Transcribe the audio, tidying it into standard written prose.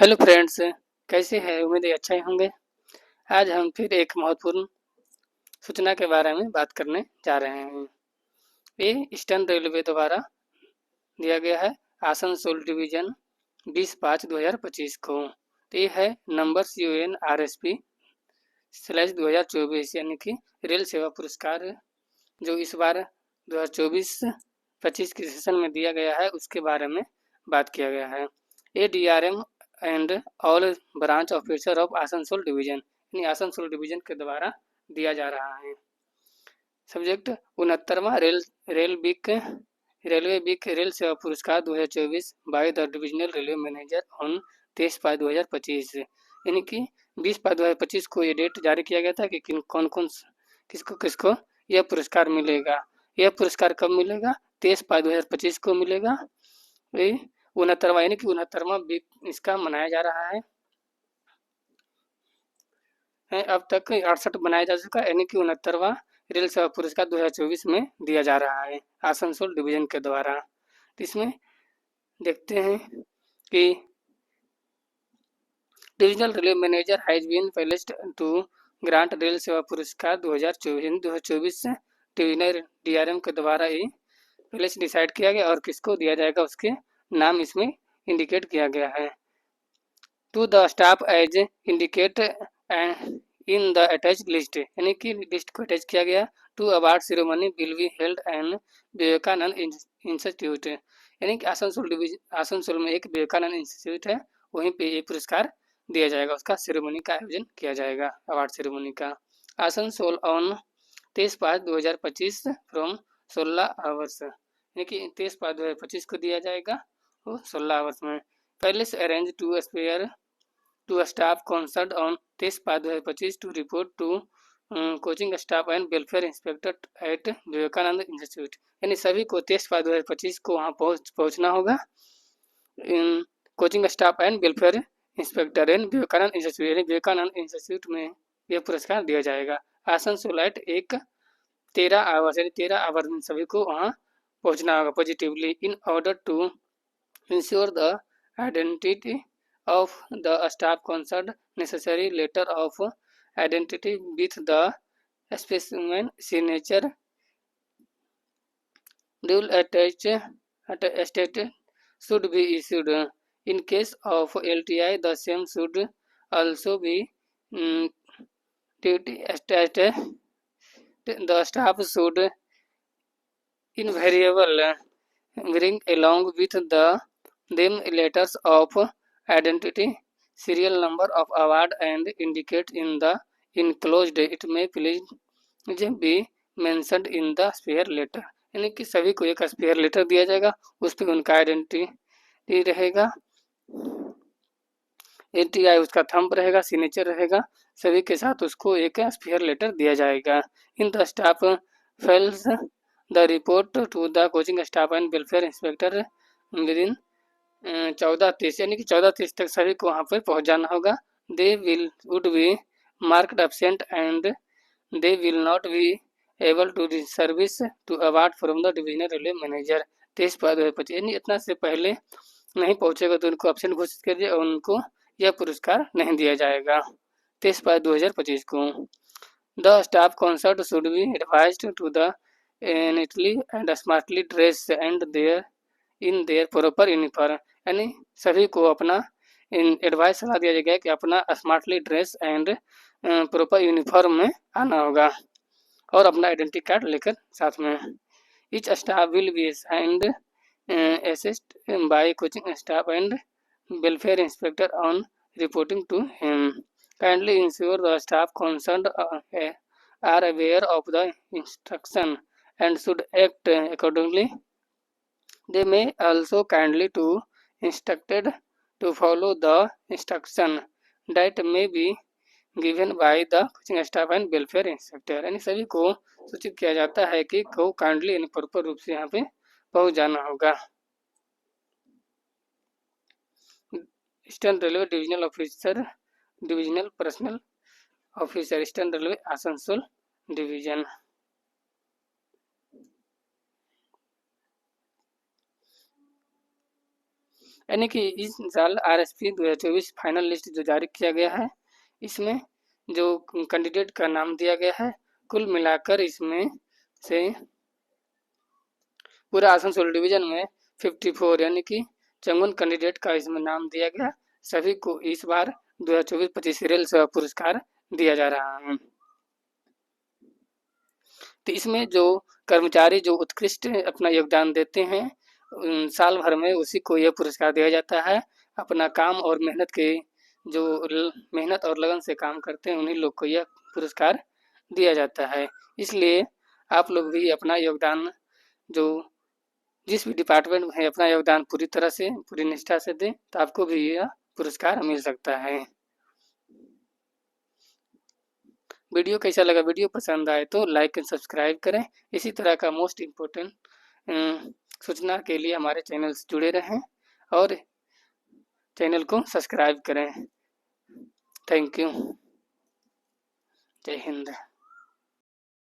Hello friends, कैसे हैं? उम्मीद है अच्छे होंगे। आज हम फिर एक महत्वपूर्ण सूचना के बारे में बात करने जा रहे हैं। ये ईस्टर्न रेलवे द्वारा दिया गया है आसनसोल डिवीजन 20/5/2025 को। तो ये है नंबर्स UNRSP स्लैश 2024 यानी कि रेल सेवा पुरस्कार जो इस बार 2024-25 के सेशन में दिया गया है उसके बारे में बात किया गया है। ADRM and all branch officer of Asansol division यानी आसनसोल डिवीजन के द्वारा दिया जा रहा है। Subject 69वां railway week rail Seva Puraskar 2024 by the divisional railway manager on 23/5/2025 यानी कि 20/5/2025 को ये डेट जारी किया गया था कि कौन कौन किसको किसको यह पुरस्कार मिलेगा। यह पुरस्कार कब मिलेगा? 23/5/2025 को मिलेगा। 69वां यानी कि 69वां वीक इसका मनाया जा रहा है। अब तक 68 बनाया जा चुका यानी कि 69वां रेल सेवा पुरस्कार 2024 में दिया जा रहा है आसनसोल डिवीजन के द्वारा। तो इसमें देखते हैं कि divisional railway manager has been placed to grant Rail Seva Puraskar 2024 divisional DRM के द्वारा ये प्लेस डिसाइड किया गया और किसको दिया जाएगा उसके नाम इसमें इंडिकेट किया गया है। To the staff as indicate in the attach list यानी कि लिस्ट को अटैच किया गया। To award ceremony will be held and Vivekananda institute यानी कि आसनसोल में एक विवेकानंद इंस्टीट्यूट है, वहीं पे ये पुरस्कार दिया जाएगा, उसका सेरेमनी का आयोजन किया जाएगा, अवार्ड सेरेमनी का। आसनसोल ऑन 23/5/2025 फ्रॉम 16 आवर्स यानी कि 23/5/2025 को दिया जाएगा वो 16 आवर्स में। पहले से arrange to spare to a staff concerned on 23/5/2025 to report to coaching staff and welfare inspector at Vivekananda institute यानी सभी को 23/5/2025 को वहाँ पहुँचना होगा। Coaching staff and welfare inspector and Vivekananda institute यानी विवेकानंद इंस्टीट्यूट में यह पुरस्कार दिया जाएगा। आसनसोल एट 13 आवर्स यानी 13 आवर्स में सभी को वहाँ पहुँचना होगा positively in order to ensure the identity of the staff concerned. Necessary letter of identity with the specimen signature dual attested should be issued. In case of LTI, the same should also be attested. The staff should invariably bring along with them letters of identity, serial number of award and indicate in the enclosed. It may please be mentioned in the spare letter यानी कि सभी को एक spare letter दिया जाएगा, उस पर उनका आइडेंटिटी रहेगा, ATI उसका थंब रहेगा, सिग्नेचर रहेगा, सभी के साथ उसको एक स्पेयर लेटर दिया जाएगा। In the staff fails the report to the coaching staff and welfare inspector within 14:30 यानी कि 14:30 तक सभी को वहाँ पर पहुँच जाना होगा। They would be marked absent and they will not be able to service to award from the divisional railway manager 23/5/2025 यानी इतना से पहले नहीं पहुँचेगा तो उनको एब्सेंट घोषित कर दिया और उनको यह पुरस्कार नहीं दिया जाएगा 23/5/2025 को। The staff concert should be advised to the neatly and smartly dress and their in their proper uniform यानी सभी को अपना एडवाइस सलाह दिया जाएगा कि अपना smartly dress and proper uniform में आना होगा और अपना आइडेंटिटी कार्ड लेकर साथ में। Each staff will be assigned assist by coaching staff and welfare inspector on reporting to him. Kindly ensure the staff concerned are aware of the instruction and should act accordingly. They may also kindly to instructed to follow the instruction that may be given by the coaching staff and welfare inspector यानी सभी को सूचित किया जाता है कि को kindly यानी प्रॉपर रूप से यहाँ पे पहुँच जाना होगा। Eastern railway divisional personal officer eastern railway Asansol division. यानी कि इस साल RSP 2024 फाइनल लिस्ट जो जारी किया गया है, इसमें जो कैंडिडेट का नाम दिया गया है, कुल मिलाकर इसमें से पूरा आसनसोल डिवीजन में 54 यानी कि 54 कैंडिडेट का इसमें नाम दिया गया। सभी को इस बार 2024-25 सीरियल सेवा पुरस्कार दिया जा रहा है। तो इसमें जो कर्मचारी जो उत्कृष्ट अपना योगदान देते हैं, साल भर में उसी को यह पुरस्कार दिया जाता है। अपना काम और मेहनत के जो मेहनत और लगन से काम करते हैं, उन्हीं लोग को यह पुरस्कार दिया जाता है। इसलिए आप लोग भी अपना योगदान जो जिस भी डिपार्टमेंट में है, अपना योगदान पूरी तरह से पूरी निष्ठा से दें, तो आपको भी यह पुरस्कार मिल सकता है। वीडियो कैसा लगा? वीडियो पसंद आए तो लाइक एंड सब्सक्राइब करें। इसी तरह का मोस्ट इम्पोर्टेंट सूचना के लिए हमारे चैनल से जुड़े रहें और चैनल को सब्सक्राइब करें। Thank you. जय हिंद।